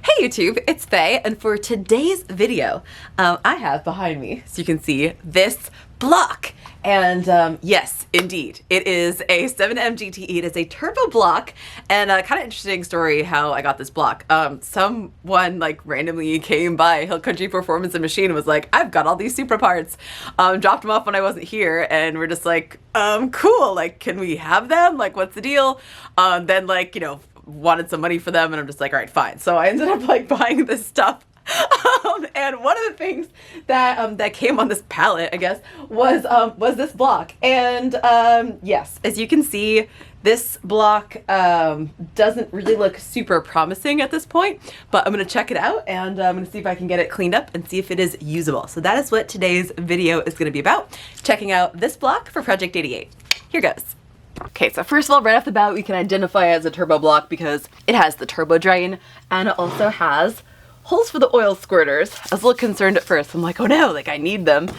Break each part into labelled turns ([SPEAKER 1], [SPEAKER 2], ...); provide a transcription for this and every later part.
[SPEAKER 1] Hey YouTube, it's Faye, and for today's video, I have behind me, so you can see, this block. And yes, indeed, it is a 7M GTE. It is a turbo block, and a kind of interesting story how I got this block. Someone like randomly came by Hill Country Performance and Machine and was like, I've got all these super parts. Dropped them off when I wasn't here, and we're just like, cool, like, can we have them? Like, what's the deal? Then like, you know, wanted some money for them, and I'm just like, all right, fine. So I ended up like buying this stuff. And one of the things that that came on this pallet, I guess, was this block. And yes, as you can see, this block doesn't really look super promising at this point, but I'm gonna check it out, and I'm gonna see if I can get it cleaned up and see if it is usable. So that is what today's video is gonna be about, checking out this block for Project 88. Here goes. Okay, so first of all, right off the bat, we can identify it as a turbo block because it has the turbo drain, and it also has holes for the oil squirters. I was a little concerned at first. I'm like, oh no, like I need them.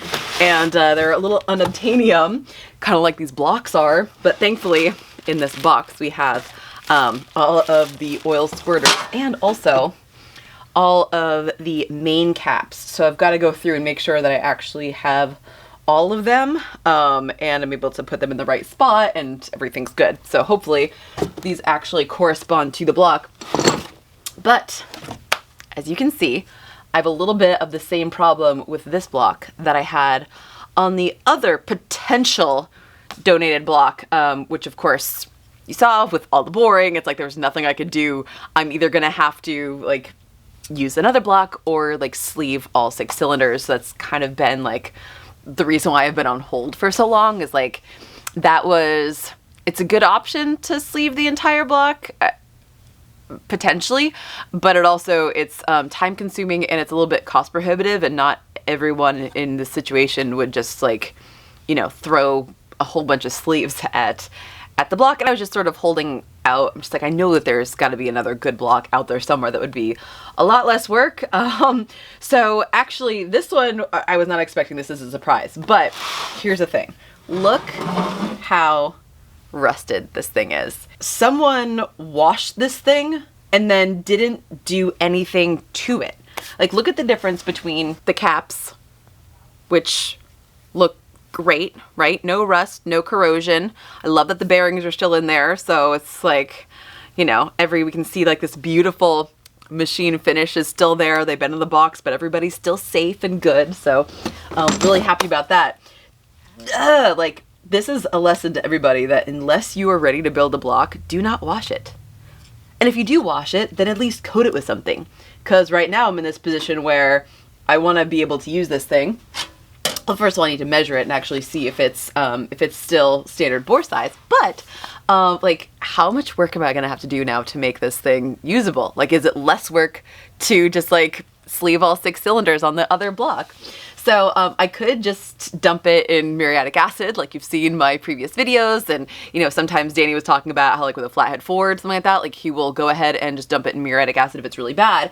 [SPEAKER 1] And they're a little unobtainium, kind of like these blocks are. But thankfully, in this box, we have all of the oil squirters and also all of the main caps. So I've got to go through and make sure that I actually have all of them, and I'm able to put them in the right spot and everything's good. So hopefully these actually correspond to the block. But as you can see, I have a little bit of the same problem with this block that I had on the other potential donated block, which of course you saw with all the boring. It's like there's nothing I could do. I'm either gonna have to like use another block or like sleeve all 6 cylinders. That's kind of been like the reason why I've been on hold for so long, is like it's a good option to sleeve the entire block, potentially, but it's time consuming and it's a little bit cost prohibitive, and not everyone in this situation would just like, you know, throw a whole bunch of sleeves at the block. And I was just sort of holding out. I'm just like, I know that there's got to be another good block out there somewhere that would be a lot less work. So actually this one, I was not expecting this as a surprise, but here's the thing. Look how rusted this thing is. Someone washed this thing and then didn't do anything to it. Like, look at the difference between the caps, which look great, right? No rust, no corrosion. I love that the bearings are still in there. So it's like, you know, we can see like this beautiful machine finish is still there. They've been in the box, but everybody's still safe and good. So I'm really happy about that. Like, this is a lesson to everybody that unless you are ready to build a block, do not wash it. And if you do wash it, then at least coat it with something. Because right now I'm in this position where I want to be able to use this thing. Well, first of all, I need to measure it and actually see if it's still standard bore size. But like, how much work am I gonna have to do now to make this thing usable? Like, is it less work to just like sleeve all 6 cylinders on the other block? So I could just dump it in muriatic acid, like you've seen my previous videos. And, you know, sometimes Danny was talking about how, like, with a flathead Ford, something like that, like he will go ahead and just dump it in muriatic acid if it's really bad.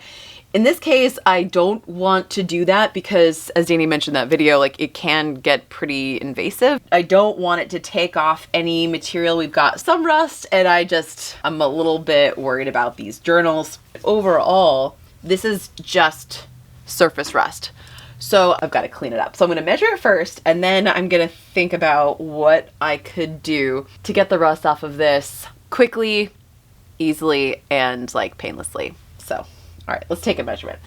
[SPEAKER 1] In this case, I don't want to do that because, as Danny mentioned in that video, like, it can get pretty invasive. I don't want it to take off any material. We've got some rust, and I'm a little bit worried about these journals. Overall, this is just surface rust. So I've got to clean it up. So I'm going to measure it first, and then I'm going to think about what I could do to get the rust off of this quickly, easily, and like painlessly. So, all right, let's take a measurement.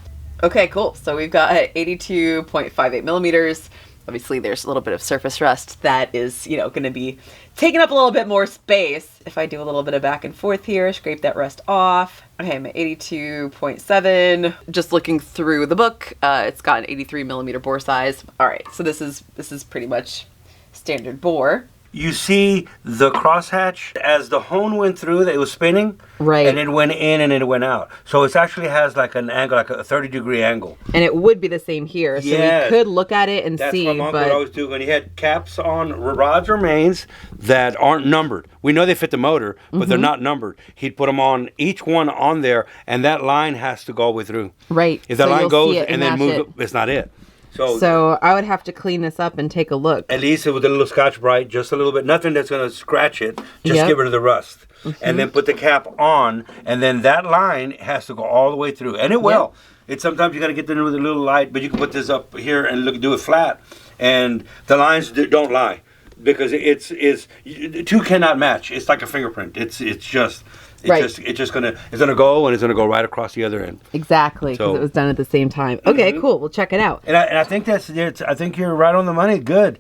[SPEAKER 1] Okay, cool. So we've got 82.58 millimeters. Obviously there's a little bit of surface rust that is, you know, going to be taking up a little bit more space. If I do a little bit of back and forth here, scrape that rust off. Okay, I'm at 82.7. Just looking through the book, it's got an 83 millimeter bore size. All right, so this is pretty much standard bore.
[SPEAKER 2] You see the crosshatch as the hone went through, that it was spinning,
[SPEAKER 1] right?
[SPEAKER 2] And it went in and it went out. So it actually has like an angle, like a 30-degree angle.
[SPEAKER 1] And it would be the same here. So we could look at it and see.
[SPEAKER 2] That's what Mom would always do. And he had caps on rods or mains that aren't numbered. We know they fit the motor, but they're not numbered. He'd put them on, each one on there, and that line has to go all the way through.
[SPEAKER 1] Right.
[SPEAKER 2] If that line goes and then moves, it's not it.
[SPEAKER 1] So I would have to clean this up and take a look.
[SPEAKER 2] At least with a little Scotch-Brite, just a little bit. Nothing that's going to scratch it. Just get rid of the rust. And then put the cap on, and then that line has to go all the way through. And it will. It's sometimes you got to get in with a little light, but you can put this up here and do it flat. And the lines don't lie. Because two cannot match. It's like a fingerprint. It's just gonna go, and it's gonna go right across the other end.
[SPEAKER 1] Exactly, because it was done at the same time. Okay, cool. We'll check it out.
[SPEAKER 2] And I think that's it. I think you're right on the money. Good.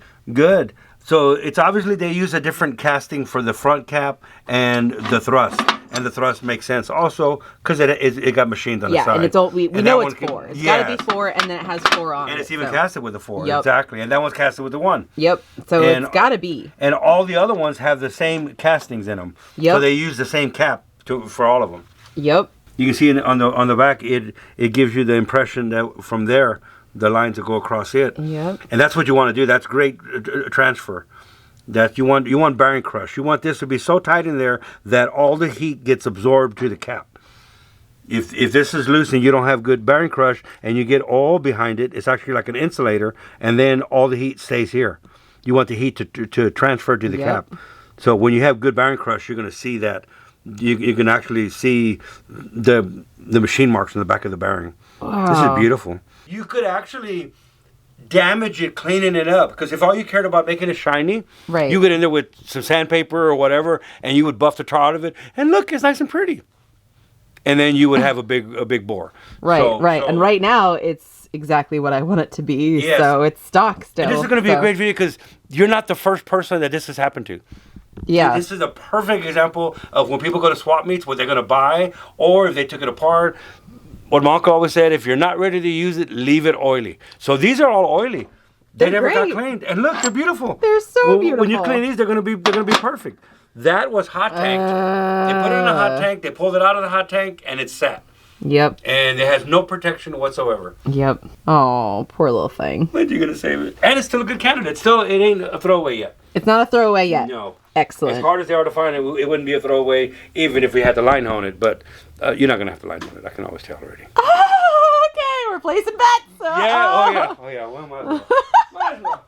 [SPEAKER 2] So it's obviously they use a different casting for the front cap and the thrust. And the thrust makes sense also because it got machined on the side.
[SPEAKER 1] Yeah, and it's all we know it's 4. It's got to be 4, and then it has 4 on it.
[SPEAKER 2] And it's even casted with a 4, exactly. And that one's casted with the 1.
[SPEAKER 1] Yep. So it's got to be.
[SPEAKER 2] And all the other ones have the same castings in them. Yep. So they use the same cap for all of them. Yep. You can see on the back it gives you the impression that from there the lines that go across it. Yep. And that's what you want to do. That's great transfer. That you want bearing crush. You want this to be so tight in there that all the heat gets absorbed to the cap. If this is loose and you don't have good bearing crush and you get oil behind it, it's actually like an insulator, and then all the heat stays here. You want the heat to transfer to the cap. So when you have good bearing crush, you're going to see that. You can actually see the machine marks in the back of the bearing. Wow. This is beautiful. You could actually damage it cleaning it up, because if all you cared about making it shiny, you get in there with some sandpaper or whatever and you would buff the tar out of it, and look, it's nice and pretty, and then you would have a big bore. And right now it's exactly what I want it to be. So it's stock still. And this is going to be a great video because you're not the first person that this has happened to. This is a perfect example of when people go to swap meets, what they're going to buy, or if they took it apart. What my uncle always said, if you're not ready to use it, leave it oily. So these are all oily. They never got cleaned. And look, they're beautiful. They're so beautiful. When you clean these, they're gonna be perfect. That was hot tanked. They put it in a hot tank, they pulled it out of the hot tank, and it's sat. Yep. And it has no protection whatsoever. Yep. Oh, poor little thing. But you're gonna save it. And it's still a good candidate. It ain't a throwaway yet. It's not a throwaway yet. No. Excellent. As hard as they are to find, it wouldn't be a throwaway even if we had to line hone it. But you're not going to have to line hone it. I can always tell already. Oh, okay. We're placing bets. Yeah. Oh, yeah. Well, might as well.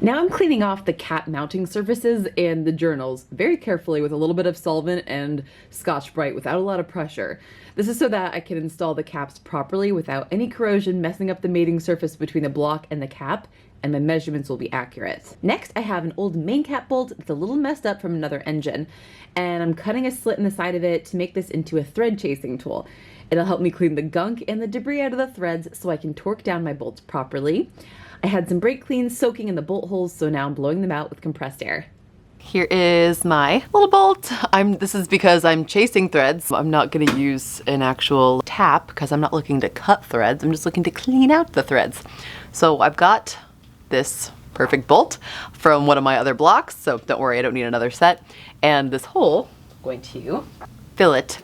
[SPEAKER 2] Now I'm cleaning off the cap mounting surfaces and the journals very carefully with a little bit of solvent and Scotch-Brite without a lot of pressure. This is so that I can install the caps properly without any corrosion messing up the mating surface between the block and the cap, and my measurements will be accurate. Next, I have an old main cap bolt that's a little messed up from another engine, and I'm cutting a slit in the side of it to make this into a thread chasing tool. It'll help me clean the gunk and the debris out of the threads so I can torque down my bolts properly. I had some brake clean soaking in the bolt holes, so now I'm blowing them out with compressed air. Here is my little bolt. This is because I'm chasing threads. I'm not going to use an actual tap because I'm not looking to cut threads. I'm just looking to clean out the threads. So I've got this perfect bolt from one of my other blocks, so don't worry, I don't need another set. And this hole, I'm going to fill it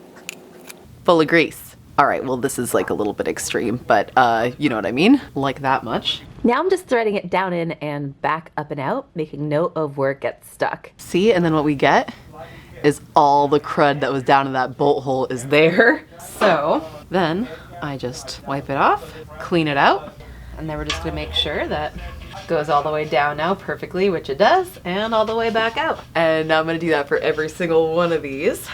[SPEAKER 2] full of grease. All right, well, this is like a little bit extreme, but you know what I mean? Like that much. Now I'm just threading it down in and back up and out, making note of where it gets stuck. See, and then what we get is all the crud that was down in that bolt hole is there. So then I just wipe it off, clean it out, and then we're just gonna make sure that it goes all the way down now perfectly, which it does, and all the way back out. And now I'm gonna do that for every single one of these.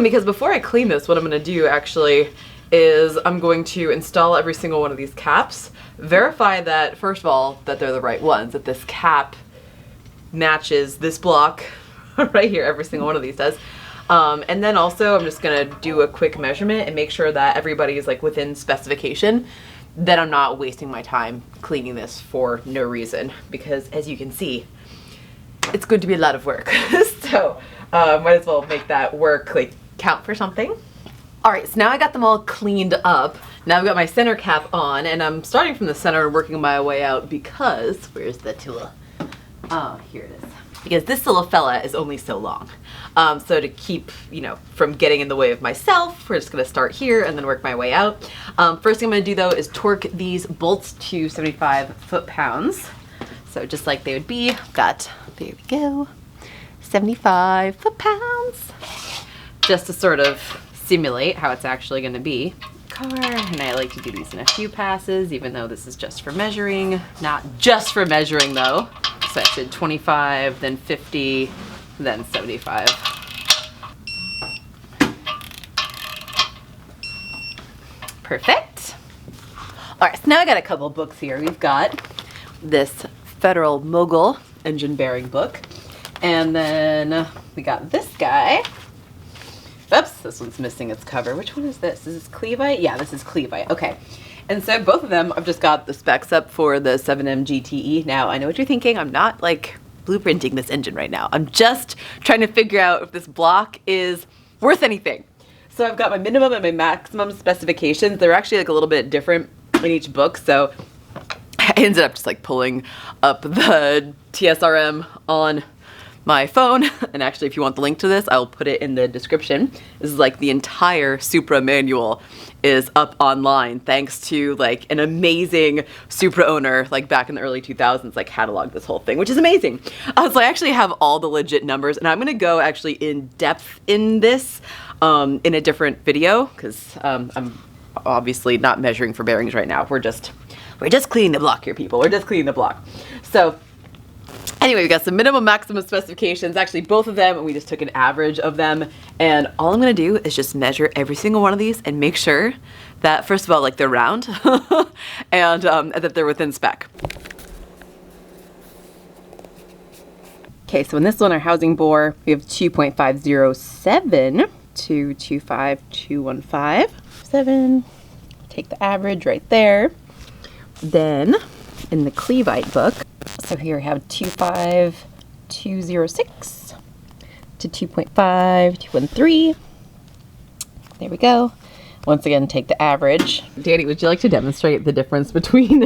[SPEAKER 2] Because before I clean this, what I'm gonna do actually is I'm going to install every single one of these caps, verify that, first of all, that they're the right ones, that this cap matches this block right here, every single one of these does. And then also I'm just gonna do a quick measurement and make sure that everybody is like within specification, that I'm not wasting my time cleaning this for no reason, because as you can see, it's going to be a lot of work. So might as well make that work like count for something. All right, so now I got them all cleaned up. Now I've got my center cap on, and I'm starting from the center and working my way out because, where's the tool? Oh, here it is. Because this little fella is only so long. So to keep, from getting in the way of myself, we're just gonna start here and then work my way out. First thing I'm gonna do though is torque these bolts to 75 foot-pounds. So just like they would be, there we go, 75 foot-pounds. Just to sort of simulate how it's actually gonna be.
[SPEAKER 1] car, and I like to do these in a few passes, even though this is just for measuring. Not just for measuring though. So I did 25, then 50, then 75. Perfect. All right, so now I got a couple books here. We've got this Federal Mogul engine bearing book, and then we got this guy. Oops, this one's missing its cover. Which one is this? Is this Cleveite? Yeah, this is Cleveite. Okay. And so both of them, I've just got the specs up for the 7M GTE. Now, I know what you're thinking. I'm not like blueprinting this engine right now. I'm just trying to figure out if this block is worth anything. So I've got my minimum and my maximum specifications. They're actually like a little bit different in each book. So I ended up just like pulling up the TSRM on my phone, and actually if you want the link to this, I'll put it in the description. This is like the entire Supra manual is up online thanks to like an amazing Supra owner like back in the early 2000s like cataloged this whole thing, which is amazing. So I actually have all the legit numbers, and I'm gonna go actually in depth in this in a different video because I'm obviously not measuring for bearings right now. We're just cleaning the block here, people. We're just cleaning the block. So anyway, we got some minimum maximum specifications, actually both of them, and we just took an average of them. And all I'm gonna do is just measure every single one of these and make sure that, first of all, like they're round and that they're within spec. Okay, so in this one, our housing bore, we have 2.507 to 25215. Take the average right there. Then in the Cleveite book, so here we have 25206 to 2.5213. There we go. Once again, take the average. Danny, would you like to demonstrate the difference between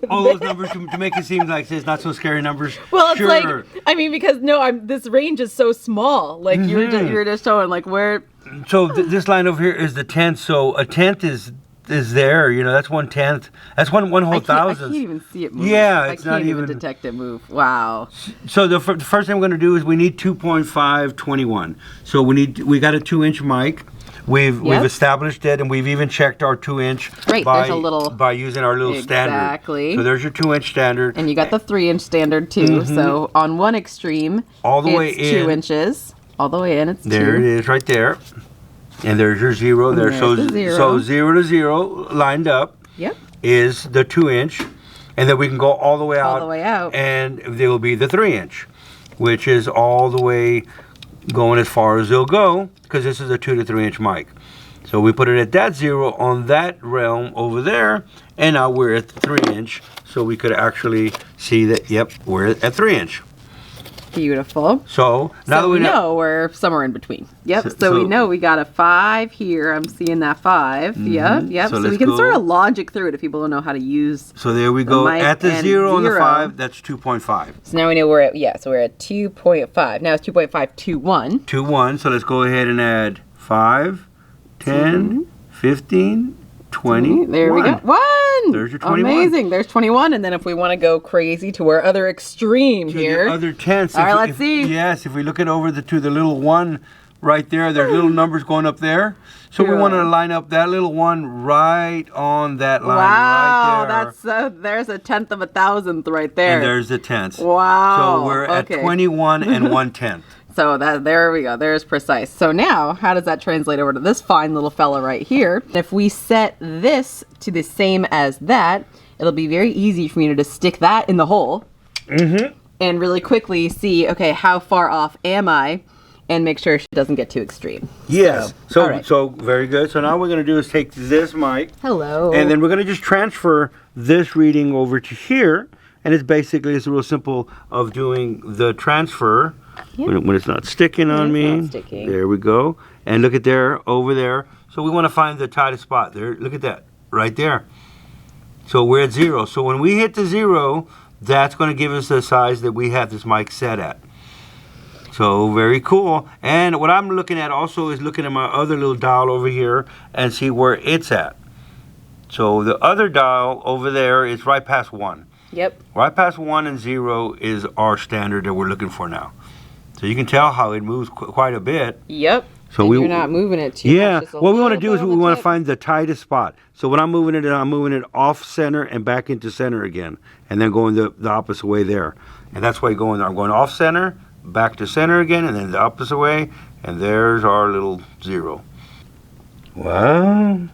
[SPEAKER 2] all those numbers to make it seem like it's not so scary numbers?
[SPEAKER 1] Well, it's like, I mean, because this range is so small. Like you're just showing like where.
[SPEAKER 2] So this line over here is the tenth. So a tenth is there, you know, that's 1/10. That's one whole thousandth.
[SPEAKER 1] I can't even see it move.
[SPEAKER 2] Yeah,
[SPEAKER 1] it's not even detect it move. Wow.
[SPEAKER 2] So the first thing we're going to do is we need 2.521. So we got a 2-inch mic. We've established it, and we've even checked our 2-inch by using our little standard.
[SPEAKER 1] Exactly.
[SPEAKER 2] So there's your 2-inch standard.
[SPEAKER 1] And you got the 3-inch standard too. So on one extreme,
[SPEAKER 2] all the way in,
[SPEAKER 1] 2 inches. All the way in, it's 2.
[SPEAKER 2] There it is, right there. And there's your 0 there. So 0 to 0 lined up.
[SPEAKER 1] Yep.
[SPEAKER 2] Is the 2-inch, and then we can go all the way out.
[SPEAKER 1] All the way out.
[SPEAKER 2] And there will be the 3-inch, which is all the way going as far as they'll go, because this is a 2 to 3-inch mic. So we put it at that 0 on that realm over there, and now we're at the 3-inch, so we could actually see that, yep, we're at 3-inch.
[SPEAKER 1] Beautiful.
[SPEAKER 2] So now that we
[SPEAKER 1] know we're somewhere in between. Yep. So we know we got a 5 here. I'm seeing that 5. Yep. So we can sort of logic through it if people don't know how to use.
[SPEAKER 2] So there we go. At the 0 and the 5, that's 2.5.
[SPEAKER 1] So now we know we're at so we're at 2.5. Now it's 2.521.
[SPEAKER 2] 21. So let's go ahead and add 5, 10, 15, 20.
[SPEAKER 1] There we go. 1.
[SPEAKER 2] There's your 21.
[SPEAKER 1] Amazing. There's 21. And then if we want to go crazy to our other extreme here.
[SPEAKER 2] The other tenths.
[SPEAKER 1] All right, let's see.
[SPEAKER 2] Yes, if we look it over to the little 1 right there, there's little numbers going up there. So we want to line up that little 1 right on that line right there.
[SPEAKER 1] Wow, there's a 1/10 of a thousandth right there.
[SPEAKER 2] And there's the tenths.
[SPEAKER 1] Wow.
[SPEAKER 2] So we're at 21 and 1/10.
[SPEAKER 1] So there we go. There's precise. So now, how does that translate over to this fine little fella right here? If we set this to the same as that, it'll be very easy for me to just stick that in the hole and really quickly see, okay, how far off am I, and make sure she doesn't get too extreme.
[SPEAKER 2] Yes. So very good. So now what we're going to do is take this mic.
[SPEAKER 1] Hello.
[SPEAKER 2] And then we're going to just transfer this reading over to here. And it's real simple of doing the transfer. Yep. When it's not sticking on me.
[SPEAKER 1] Not sticking.
[SPEAKER 2] There we go. And look at there, over there. So we want to find the tightest spot there. Look at that, right there. So we're at 0. So when we hit the 0, that's going to give us the size that we have this mic set at. So very cool. And what I'm looking at also is looking at my other little dial over here and see where it's at. So the other dial over there is right past 1.
[SPEAKER 1] Yep.
[SPEAKER 2] Right past 1 and 0 is our standard that we're looking for now. So you can tell how it moves quite a bit.
[SPEAKER 1] Yep. So you're not moving it too much.
[SPEAKER 2] Yeah. What we want to do is we want to find the tightest spot. So when I'm moving it off center and back into center again, and then going the opposite way there. And that's why I'm going off center, back to center again, and then the opposite way, and there's our little 0. Well,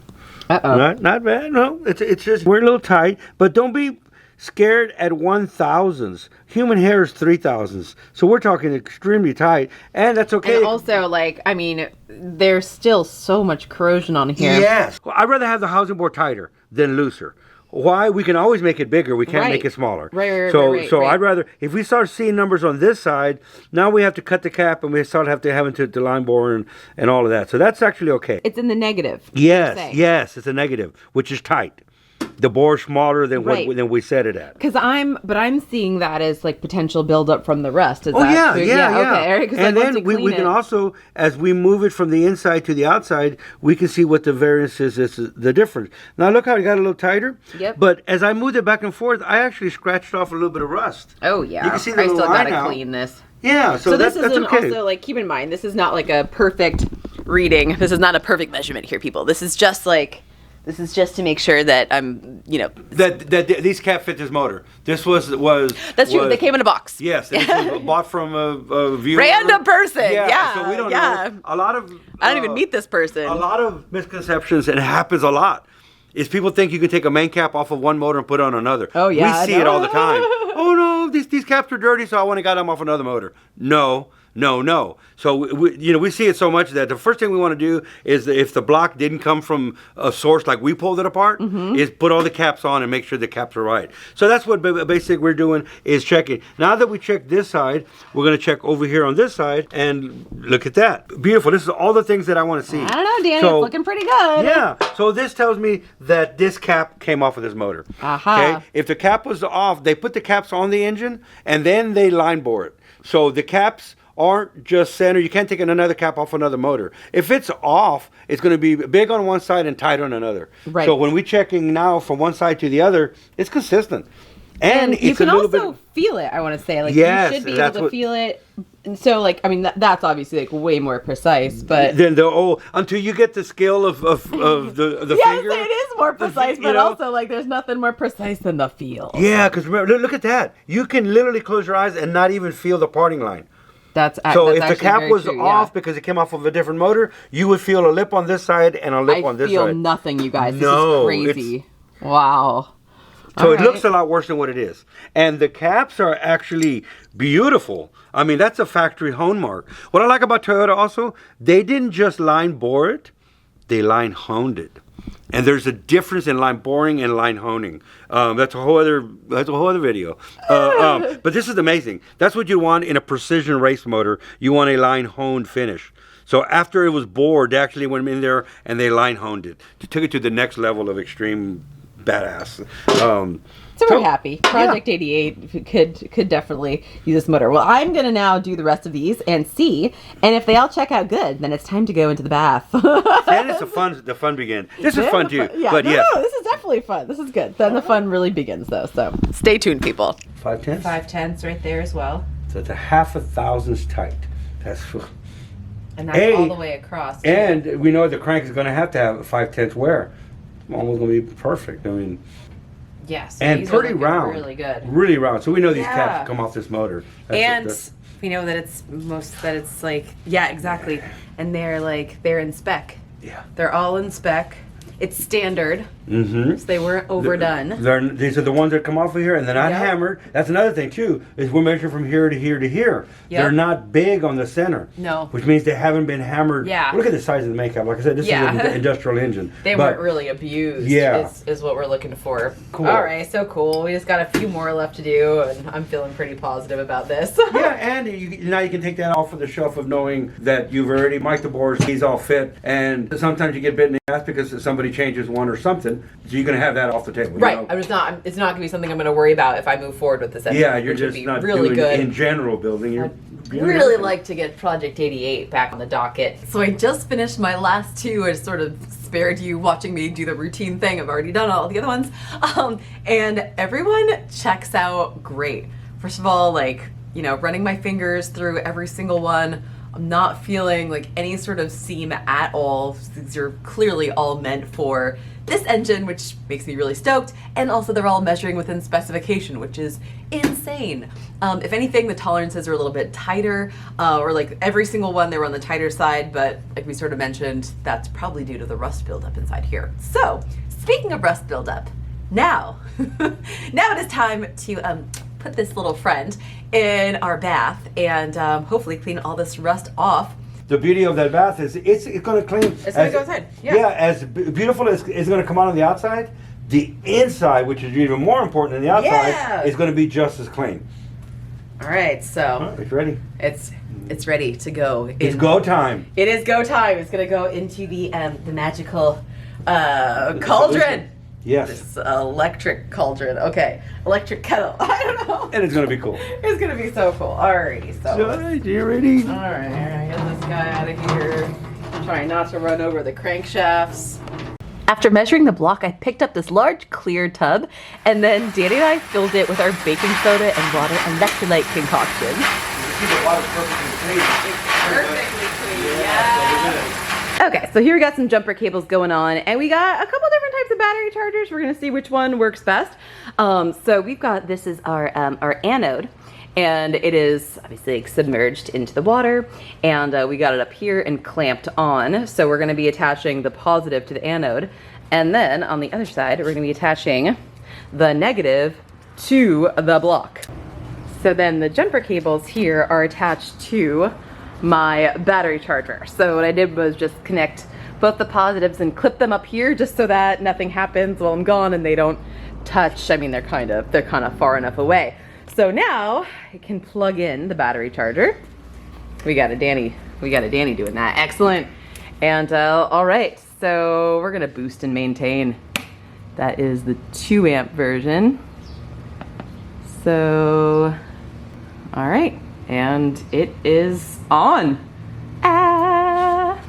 [SPEAKER 2] not bad. No, it's just we're a little tight, but don't be scared at 1,000s. Human hair is 3,000s, so we're talking extremely tight, and that's okay.
[SPEAKER 1] And also, like, I mean, there's still so much corrosion on here.
[SPEAKER 2] Yes, well, I'd rather have the housing board tighter than looser. Why? We can always make it bigger. We can't make it smaller.
[SPEAKER 1] Right.
[SPEAKER 2] I'd rather, if we start seeing numbers on this side, now we have to cut the cap and we start having to line bore and all of that. So that's actually okay.
[SPEAKER 1] It's in the negative.
[SPEAKER 2] Yes, it's a negative, which is tight. The bore's smaller than than we set it at.
[SPEAKER 1] But I'm seeing that as like potential buildup from the rust.
[SPEAKER 2] Yeah.
[SPEAKER 1] Okay, right?
[SPEAKER 2] And then we can also, as we move it from the inside to the outside, we can see what the variance is the difference. Now look how it got a little tighter.
[SPEAKER 1] Yep.
[SPEAKER 2] But as I moved it back and forth, I actually scratched off a little bit of rust.
[SPEAKER 1] Oh yeah.
[SPEAKER 2] You can see the
[SPEAKER 1] I still
[SPEAKER 2] line
[SPEAKER 1] gotta clean this.
[SPEAKER 2] Yeah. So
[SPEAKER 1] this
[SPEAKER 2] that's
[SPEAKER 1] isn't
[SPEAKER 2] okay.
[SPEAKER 1] also, like, keep in mind, this is not like a perfect reading. This is not a perfect measurement here, people. This is just to make sure that I'm,
[SPEAKER 2] that these cap fit this motor. This was
[SPEAKER 1] That's true. They came in a box.
[SPEAKER 2] Yes, this was bought from a viewer.
[SPEAKER 1] Random person. Yeah.
[SPEAKER 2] So we don't know. A lot of
[SPEAKER 1] I don't even meet this person.
[SPEAKER 2] A lot of misconceptions, and it happens a lot, is people think you can take a main cap off of one motor and put it on another.
[SPEAKER 1] Oh yeah,
[SPEAKER 2] we see it all the time. Oh no, these caps are dirty, so I want to get them off another motor. No. So we see it so much that the first thing we want to do is, if the block didn't come from a source like we pulled it apart, is put all the caps on and make sure the caps are right. So that's what basically we're doing, is checking. Now that we checked this side, we're going to check over here on this side, and look at that. Beautiful. This is all the things that I want to see.
[SPEAKER 1] I don't know, Danny. It's looking pretty good.
[SPEAKER 2] Yeah. So this tells me that this cap came off of this motor. Okay. If the cap was off, they put the caps on the engine and then they line bore it. So the caps aren't just center. You can't take another cap off another motor. If it's off, it's going to be big on one side and tight on another. Right. So when we're checking now from one side to the other, it's consistent. And it's
[SPEAKER 1] you can
[SPEAKER 2] a little
[SPEAKER 1] also feel it, I want to say. Like,
[SPEAKER 2] yes,
[SPEAKER 1] you should be able to feel it. And so, like, I mean, that's obviously, like, way more precise, but...
[SPEAKER 2] Then until you get the skill of the finger.
[SPEAKER 1] Yes, it is more precise, but also, like, there's nothing more precise than the feel.
[SPEAKER 2] Yeah, because remember, look at that. You can literally close your eyes and not even feel the parting line.
[SPEAKER 1] So
[SPEAKER 2] if the cap was off because it came off of a different motor, you would feel a lip on this side and a lip on this side.
[SPEAKER 1] I feel nothing, you guys. This is crazy. Wow.
[SPEAKER 2] So it looks a lot worse than what it is. And the caps are actually beautiful. I mean, that's a factory hone mark. What I like about Toyota also, they didn't just line bore it, they line honed it. And there's a difference in line boring and line honing. That's a whole other video. But this is amazing. That's what you want in a precision race motor. You want a line honed finish. So after it was bored, they actually went in there and they line honed it. They took it to the next level of extreme badass.
[SPEAKER 1] So we're happy. Project 88 could definitely use this motor. Well, I'm going to now do the rest of these and see. And if they all check out good, then it's time to go into the bath.
[SPEAKER 2] Then it's the fun begins. This is fun too.
[SPEAKER 1] Yeah, no, this is definitely fun. This is good. Then the fun really begins, though. So stay tuned, people.
[SPEAKER 2] 5/10?
[SPEAKER 1] 5/10 right there as well.
[SPEAKER 2] So it's a 0.5 tight. That's...
[SPEAKER 1] And that's all the way across. Too.
[SPEAKER 2] And we know the crank is going to have 5/10 wear. It's almost going to be perfect. I mean...
[SPEAKER 1] Yes,
[SPEAKER 2] and pretty round,
[SPEAKER 1] really good,
[SPEAKER 2] really round. So we know these caps come off this motor,
[SPEAKER 1] we know that it's like exactly, and they're in spec.
[SPEAKER 2] Yeah,
[SPEAKER 1] they're all in spec. It's standard, so they weren't overdone.
[SPEAKER 2] These are the ones that come off of here, and they're not hammered. That's another thing too, is we're measuring from here to here to here. Yep. They're not big on the center.
[SPEAKER 1] No.
[SPEAKER 2] Which means they haven't been hammered.
[SPEAKER 1] Yeah.
[SPEAKER 2] Look at the size of the main cap. Like I said, this is an industrial engine.
[SPEAKER 1] They weren't really abused.
[SPEAKER 2] Yeah.
[SPEAKER 1] Is what we're looking for.
[SPEAKER 2] Cool.
[SPEAKER 1] All right, so cool. We just got a few more left to do, and I'm feeling pretty positive about this.
[SPEAKER 2] Yeah, and now you can take that off of the shelf of knowing that you've already mic'd the bores, he's all fit, and sometimes you get bit in the ass because somebody changes one or something, so you're going to have that off the table.
[SPEAKER 1] Right. It's not going to be something I'm going to worry about if I move forward with this engine.
[SPEAKER 2] Yeah, you're just not really doing good. In general building. I'd
[SPEAKER 1] really like to get Project 88 back on the docket. So I just finished my last two. I just sort of spared you watching me do the routine thing. I've already done all the other ones. And everyone checks out great. First of all, running my fingers through every single one. I'm not feeling like any sort of seam at all. These are clearly all meant for this engine, which makes me really stoked. And also they're all measuring within specification, which is insane. If anything, the tolerances are a little bit tighter, or like every single one, they were on the tighter side, but like we sort of mentioned, that's probably due to the rust buildup inside here. So speaking of rust buildup, now, now it is time to put this little friend in our bath and hopefully clean all this rust off.
[SPEAKER 2] The beauty of that bath is it's going to clean.
[SPEAKER 1] It's going to go inside. Yeah.
[SPEAKER 2] Yeah, as beautiful as it's going to come out on the outside, the inside, which is even more important than the outside, is going to be just as clean.
[SPEAKER 1] All right, so
[SPEAKER 2] it's ready.
[SPEAKER 1] It's ready to go.
[SPEAKER 2] It's go time.
[SPEAKER 1] It is go time. It's going to go into the magical cauldron.
[SPEAKER 2] Yes.
[SPEAKER 1] This electric cauldron. Okay. Electric kettle. I don't know.
[SPEAKER 2] And it's going to be cool.
[SPEAKER 1] It's going to be so cool. Alrighty. So.
[SPEAKER 2] You ready?
[SPEAKER 1] Alright. Get this guy out of here. Trying not to run over the crankshafts. After measuring the block, I picked up this large clear tub, and then Danny and I filled it with our baking soda and water electrolyte concoction.
[SPEAKER 2] Keep the water perfectly clean.
[SPEAKER 1] It's perfectly clean. Yeah. Okay, so here we got some jumper cables going on, and we got a couple different types of battery chargers. We're gonna see which one works best. So we've got, this is our anode, and it is obviously like submerged into the water, and we got it up here and clamped on. So we're gonna be attaching the positive to the anode, and then on the other side, we're gonna be attaching the negative to the block. So then the jumper cables here are attached to my battery charger. So what I did was just connect both the positives and clip them up here just so that nothing happens while I'm gone and they don't touch. I mean, they're kind of far enough away. So now I can plug in the battery charger. We got a Danny doing that. Excellent. And all right, so we're gonna boost and maintain. That is the 2 amp version. So, all right. And it is on. Ah.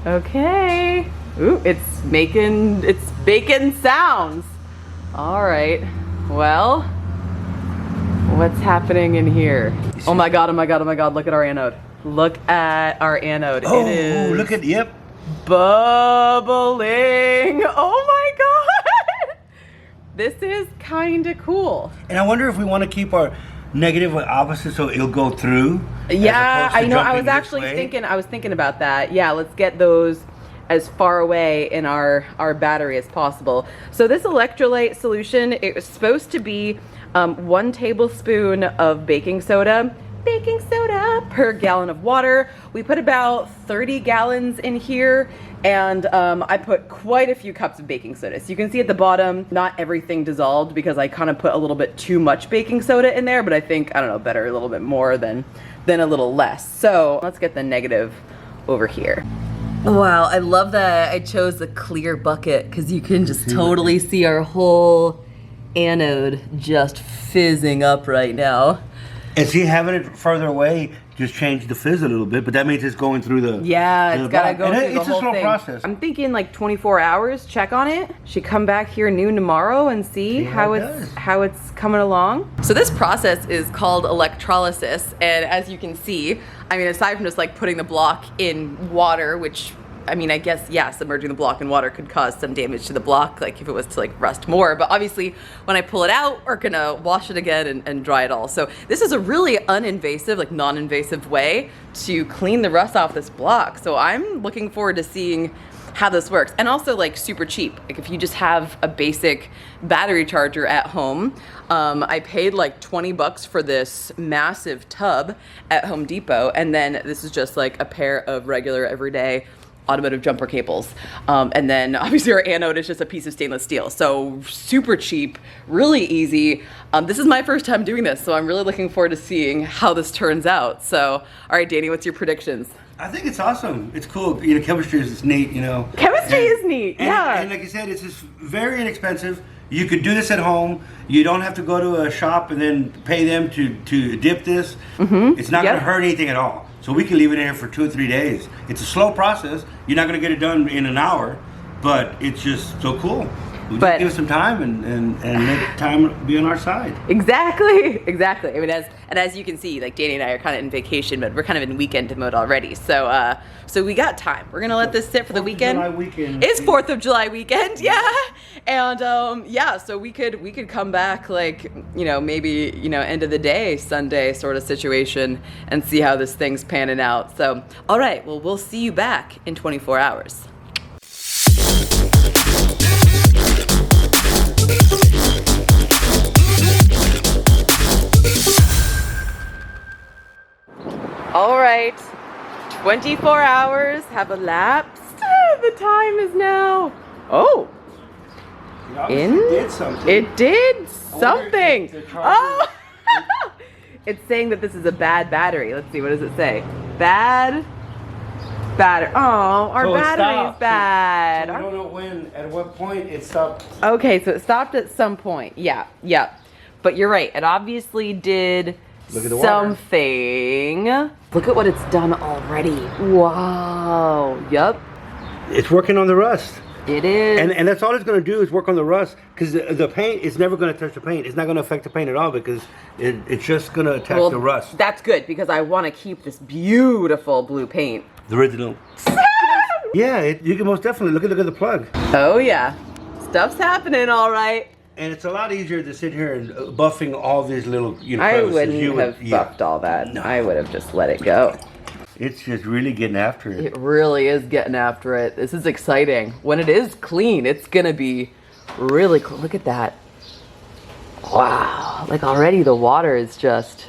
[SPEAKER 1] Okay. Ooh, it's making sounds. All right. Well, what's happening in here? Oh my god, oh my god, oh my god, look at our anode. Look at our anode.
[SPEAKER 2] Oh,
[SPEAKER 1] it is
[SPEAKER 2] look at, yep.
[SPEAKER 1] Bubbling. Oh my god. This is kind of cool.
[SPEAKER 2] And I wonder if we want to keep our negative or opposite so it'll go through.
[SPEAKER 1] Yeah, I know. I was actually thinking about that. Yeah, let's get those as far away in our battery as possible. So this electrolyte solution, it was supposed to be 1 tablespoon of baking soda per gallon of water. We put about 30 gallons in here, and I put quite a few cups of baking soda. So you can see at the bottom, not everything dissolved because I kind of put a little bit too much baking soda in there, but I think, I don't know, better a little bit more than a little less. So let's get the negative over here. Wow, I love that I chose the clear bucket because you can just totally see our whole anode just fizzing up right now.
[SPEAKER 2] And see, having it further away just changed the fizz a little bit, but that means it's going through the...
[SPEAKER 1] Yeah, it's gotta go through the whole thing.
[SPEAKER 2] It's a slow process.
[SPEAKER 1] I'm thinking like 24 hours, check on it. Should come back here noon tomorrow and see how it's coming along. So this process is called electrolysis, and as you can see, I mean, aside from just like putting the block in water, which, I mean, I guess, yeah, submerging the block in water could cause some damage to the block, like if it was to like rust more, but obviously when I pull it out, we're gonna wash it again and dry it all. So this is a really uninvasive, like non-invasive way to clean the rust off this block. So I'm looking forward to seeing how this works. And also like super cheap. Like if you just have a basic battery charger at home, I paid like 20 bucks for this massive tub at Home Depot. And then this is just like a pair of regular everyday automotive jumper cables. And then obviously our anode is just a piece of stainless steel. So super cheap, really easy. This is my first time doing this, so I'm really looking forward to seeing how this turns out. So, all right, Danny, what's your predictions?
[SPEAKER 2] I think it's awesome. It's cool. You know, chemistry is neat, you know.
[SPEAKER 1] Chemistry is neat, yeah.
[SPEAKER 2] And like you said, it's just very inexpensive. You could do this at home. You don't have to go to a shop and then pay them to dip this. Mm-hmm. It's not going to hurt anything at all. So we can leave it in here for 2 or 3 days. It's a slow process. You're not going to get it done in an hour, but it's just so cool. We just give it some time and make time be on our side.
[SPEAKER 1] Exactly. I mean, as you can see, like Danny and I are kind of in vacation mode. We're kind of in weekend mode already. So so we got time. We're gonna let this sit for the weekend.
[SPEAKER 2] 4th of July weekend.
[SPEAKER 1] It's 4th of July weekend, yeah. And yeah, so we could come back like, you know, maybe, you know, end of the day, Sunday sort of situation, and see how this thing's panning out. So, all right, well, we'll see you back in 24 hours. All right, 24 hours have elapsed. The time is now, oh, it did something. Oh, it's saying that this is a bad battery. Let's see, what does it say? Bad battery. Oh, our battery's bad.
[SPEAKER 2] So we don't know at what point it stopped.
[SPEAKER 1] Okay, so it stopped at some point. Yeah. But you're right, it obviously did something. Look at what it's done already. Wow. Yep.
[SPEAKER 2] It's working on the rust.
[SPEAKER 1] It is.
[SPEAKER 2] And that's all it's going to do is work on the rust, because the paint is never going to touch the paint. It's not going to affect the paint at all, because it's just going to attack the rust.
[SPEAKER 1] That's good, because I want to keep this beautiful blue paint.
[SPEAKER 2] The original. Yeah, you can most definitely look at the plug.
[SPEAKER 1] Oh yeah, stuff's happening all right.
[SPEAKER 2] And it's a lot easier to sit here and buffing all these little, you know,
[SPEAKER 1] I wouldn't have buffed all that. No. I would have just let it go.
[SPEAKER 2] It's just really getting after it.
[SPEAKER 1] It really is getting after it. This is exciting. When it is clean, it's gonna be really cool. Look at that. Wow, like already the water is just.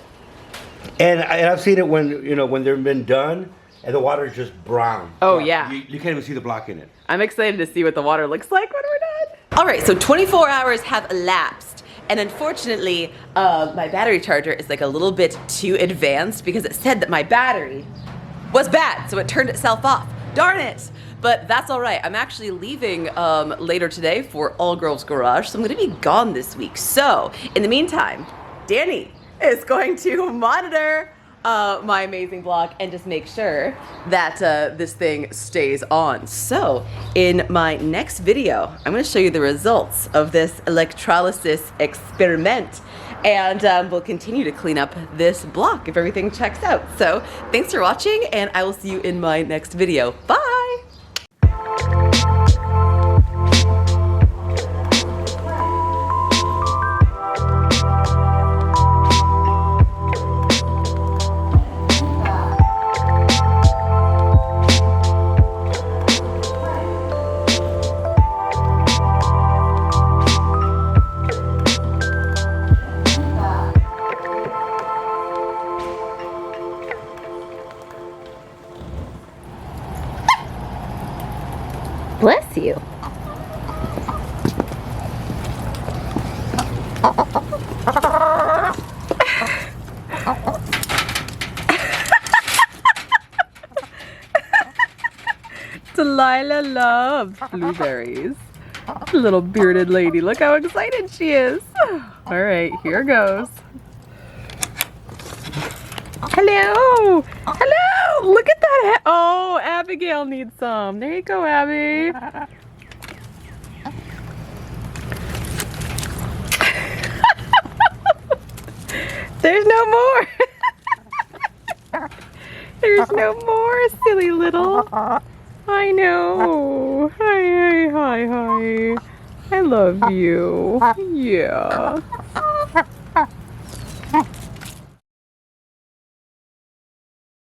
[SPEAKER 2] And I've seen it when, you know, when they've been done and the water is just brown.
[SPEAKER 1] Oh yeah.
[SPEAKER 2] You can't even see the block in it.
[SPEAKER 1] I'm excited to see what the water looks like when we're done. All right, so 24 hours have elapsed. And unfortunately, my battery charger is like a little bit too advanced, because it said that my battery was bad, so it turned itself off. Darn it! But that's all right. I'm actually leaving later today for All Girls Garage, so I'm gonna be gone this week. So, in the meantime, Danny is going to monitor my amazing vlog and just make sure that this thing stays on. So, in my next video, I'm gonna show you the results of this electrolysis experiment. And we'll continue to clean up this block if everything checks out. So thanks for watching, and I will see you in my next video. Bye! Bless you. Delilah loves blueberries. Little bearded lady, look how excited she is. All right, here goes. Hello! Hello! Look at that! Oh, Abigail needs some. There you go, Abby. There's no more. There's no more, silly little. I know. Hi. I love you. Yeah.